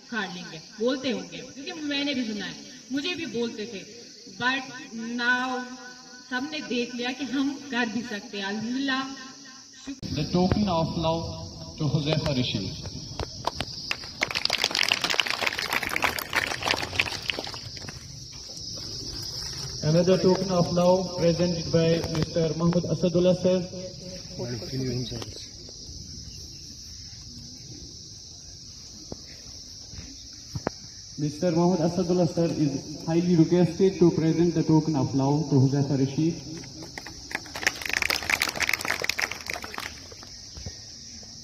उखाड़ लेंगे, बोलते होंगे, क्योंकि मैंने भी सुना है, मुझे भी बोलते थे, बट नाउ सबने देख लिया कि हम कर भी सकते हैं। अल्हम्दुलिल्लाह। The token of love to Huzaifa Rashid. Another token of love presented by Mr. Mahmoud Asadullah sir. Mr. Mahmoud Asadullah sir is highly requested to present the token of love to Huzaifa Rashid.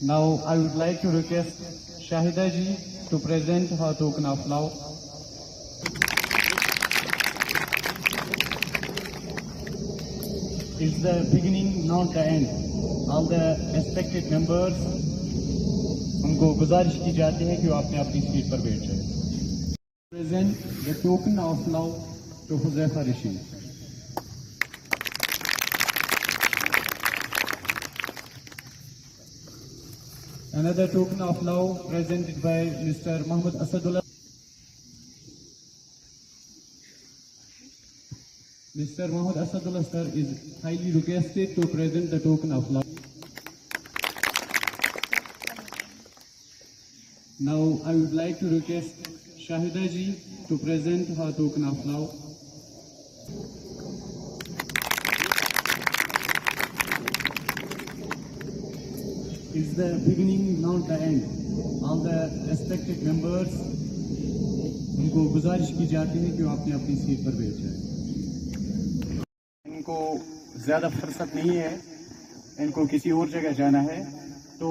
Now I would like to request Shahida ji to present her token of love. It's the beginning, not the end. All the respected members, उनको गुजारिश की जाती है कि वो अपने अपनी seat पर बैठ जाए. Present the token of love to Huzaifa Rashid. Another token of love presented by Mr. Mahmoud Asadullah. Mr. Mahmoud Asadullah sir is highly requested to present the token of love. Now I would like to request Shahida ji to present her token of love. It's the beginning, not the end. All the respected members, उनको गुजारिश की जाती है कि वो अपनी अपनी seat पर बैठ जाए. इनको ज़्यादा फुर्सत नहीं है, इनको किसी और जगह जाना है, तो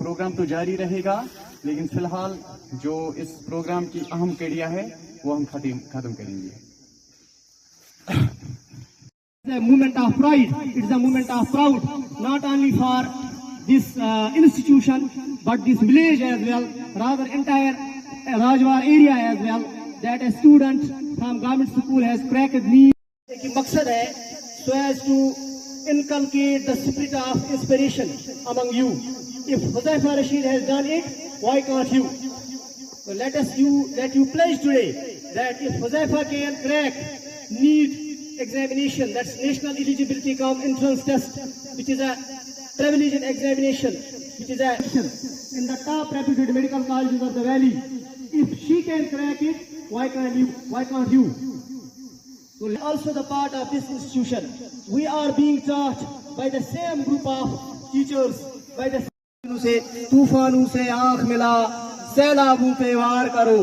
प्रोग्राम तो जारी रहेगा, लेकिन फिलहाल जो इस प्रोग्राम की अहम कड़ियाँ है वो हम खत्म करेंगे. It's a moment of pride. It's a moment of proud, not only for this institution, but this village as well, rather entire Rajwar area as well, that a student from government school has cracked knee. कि मकसद है so as to inculcate the spirit of inspiration among you. If Huzaifa Rashid has done it, why can't you? So let you pledge today that if Huzaifa can crack NEET examination, that's National Eligibility Cum Entrance Test, which is a travel examination, which is a in the top reputed medical colleges of the valley. If she can crack it, why can't you? So also the part of this institution, we are being taught by the same group of teachers, by the से तूफानों से आंख मिला सैलाबों पे वार करो,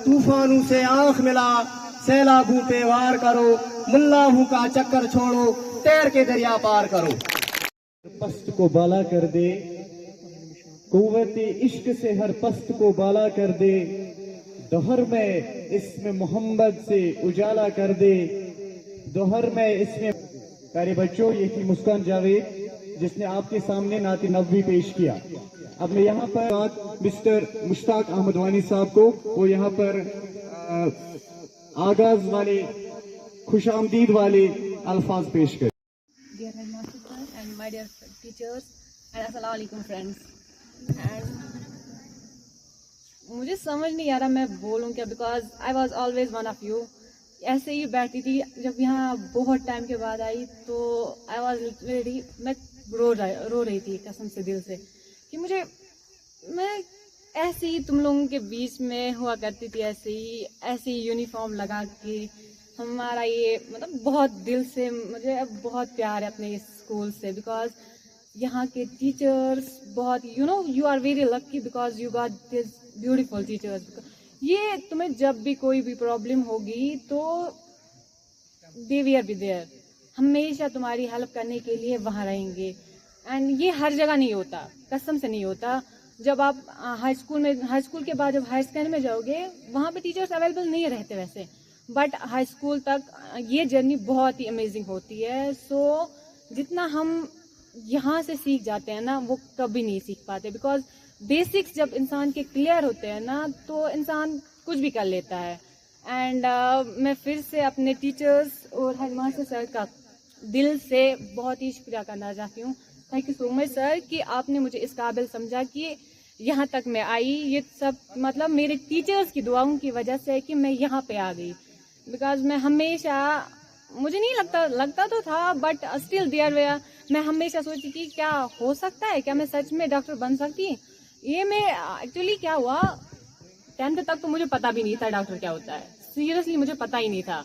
तूफानों से आंख मिला सैलाबों पे वार करो, मुल्लाहों का चक्कर छोड़ो, तैर के दरिया पार करो. पस्त को बाला कर दे, कुव्वते इश्क से हर पस्त को बाला कर दे, दोहर में इसमें मोहम्मद से उजाला कर दे, दोहर में इसमें. प्यारे बच्चों, ये थी मुस्कान जावेद जिसने आपके सामने नाती नबवी पेश किया. अब मैं यहाँ पर मिस्टर मुश्ताक अहमद वानी साहब को वो यहाँ पर आगाज वाले खुशामदीद वाले अल्फाज पेश करें. Dear headmaster sir and my dear teachers and assalamu alaikum friends. And मुझे समझ नहीं आ रहा मैं बोलूँ क्या, because I was always one of you. ऐसे ही बैठती थी, जब यहाँ बहुत टाइम के बाद आई तो आई वॉज लिटरली मैं रो रही थी कसम से दिल से कि मैं ऐसे ही तुम लोगों के बीच में हुआ करती थी, ऐसे ही यूनिफॉर्म लगा के. हमारा ये मतलब बहुत दिल से मुझे अब बहुत प्यार है अपने इस स्कूल से, बिकॉज यहाँ के टीचर्स बहुत you are very lucky because you got this beautiful teachers. ये तुम्हें जब भी कोई भी प्रॉब्लम होगी तो दे विल बी देयर, हमेशा तुम्हारी हेल्प करने के लिए वहाँ रहेंगे. एंड ये हर जगह नहीं होता, कसम से नहीं होता. जब आप हाई स्कूल के बाद जब हाई सेकेंडरी में जाओगे वहाँ पे टीचर्स अवेलेबल नहीं रहते वैसे, बट हाई स्कूल तक ये जर्नी बहुत ही अमेजिंग होती है. सो जितना हम यहाँ से सीख जाते हैं ना वो कभी नहीं सीख पाते, बिकॉज बेसिक्स जब इंसान के क्लियर होते हैं ना तो इंसान कुछ भी कर लेता है. एंड मैं फिर से अपने टीचर्स और हेडमास्टर सर का दिल से बहुत ही शुक्रिया करना चाहती हूँ. Thank you so much sir कि आपने मुझे इस काबिल समझा कि यहाँ तक मैं आई, ये सब मतलब मेरे टीचर्स की दुआओं की वजह से है कि मैं यहाँ पे आ गई। बिकॉज मैं हमेशा, मुझे नहीं लगता तो था, बट स्टिल देयर वे मैं हमेशा सोचती थी क्या हो सकता है, क्या मैं सच में डॉक्टर बन सकती। ये मैं एक्चुअली क्या हुआ, 10th तक तो मुझे पता भी नहीं था डॉक्टर क्या होता है, सीरियसली मुझे पता ही नहीं था।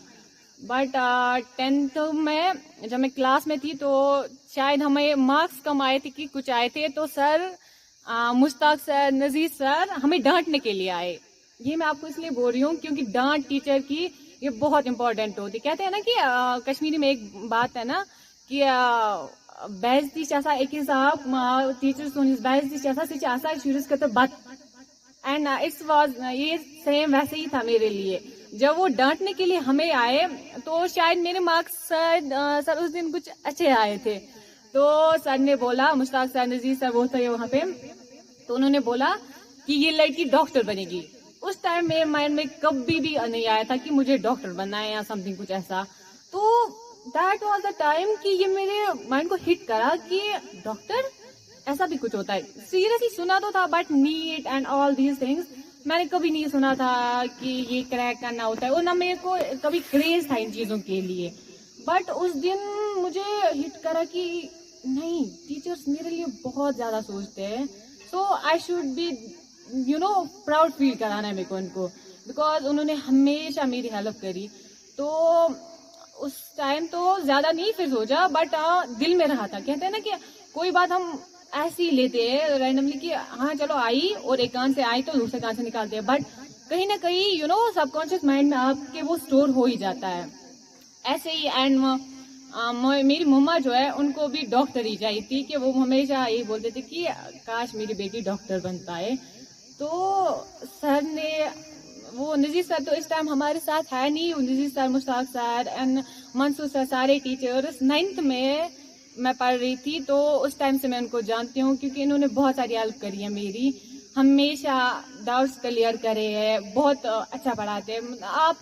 बट 10th में जब मैं क्लास में थी तो शायद हमें मार्क्स कम आए थे कि कुछ आए थे, तो सर मुश्ताक सर, नजीर सर हमें डांटने के लिए आए। ये मैं आपको इसलिए बोल रही हूँ क्योंकि डांट टीचर की ये बहुत इंपॉर्टेंट होती। कहते हैं ना कि कश्मीरी में एक बात है ना कि बेइज्जती चासा एक हिसाब टीचर सोनिस बेइज्जती चासा से चासा शुरू करते बात, एंड इट्स वाज, ये सेम वैसे ही था मेरे लिए। जब वो डांटने के लिए हमें आए तो शायद मेरे मार्क्स सर उस दिन कुछ अच्छे आए थे, तो सर ने बोला, मुश्ताक सर, नजीर सर वो थे वहाँ पे, तो उन्होंने बोला कि ये लड़की डॉक्टर बनेगी। उस टाइम मेरे माइंड में कभी भी नहीं आया था कि मुझे डॉक्टर बनना है या समथिंग कुछ ऐसा। तो दैट वाज द टाइम कि ये मेरे माइंड को हिट करा कि डॉक्टर ऐसा भी कुछ होता है। सीरियसली सुना तो था, but neat and all these things मैंने कभी नहीं सुना था कि ये क्रैक करना होता है, और ना मेरे को कभी क्रेज था इन चीजों के लिए। बट उस दिन मुझे हिट करा कि नहीं, टीचर्स मेरे लिए बहुत ज्यादा सोचते हैं, so I should be proud feel कराना है मेरे को उनको, बिकॉज उन्होंने हमेशा मेरी हेल्प करी। तो उस टाइम तो ज्यादा नहीं फिर सोचा, बट दिल में रहा था। कहते हैं ना कि कोई बात हम ऐसे ही लेते हैं रैंडमली कि हाँ चलो आई, और एक कान से आई तो दूसरे कान से निकालते हैं, बट कहीं ना कहीं सबकॉन्शियस माइंड में आपके वो स्टोर हो ही जाता है ऐसे ही। एंड मेरी मम्मा जो है उनको भी डॉक्टर ही चाहिए थी, कि वो हमेशा यही बोलते थे कि काश मेरी बेटी डॉक्टर बन पाए। तो सर ने, वो नजीर सर तो इस टाइम हमारे साथ है नहीं, Nazir sir, Mushtaq sir and Mansoor sir, सारे टीचर्स 9th में मैं पढ़ रही थी, तो उस टाइम से मैं उनको जानती हूँ, क्योंकि इन्होंने बहुत सारी हेल्प करी है मेरी, हमेशा डाउट्स क्लियर करे हैं, बहुत अच्छा पढ़ाते हैं। आप तो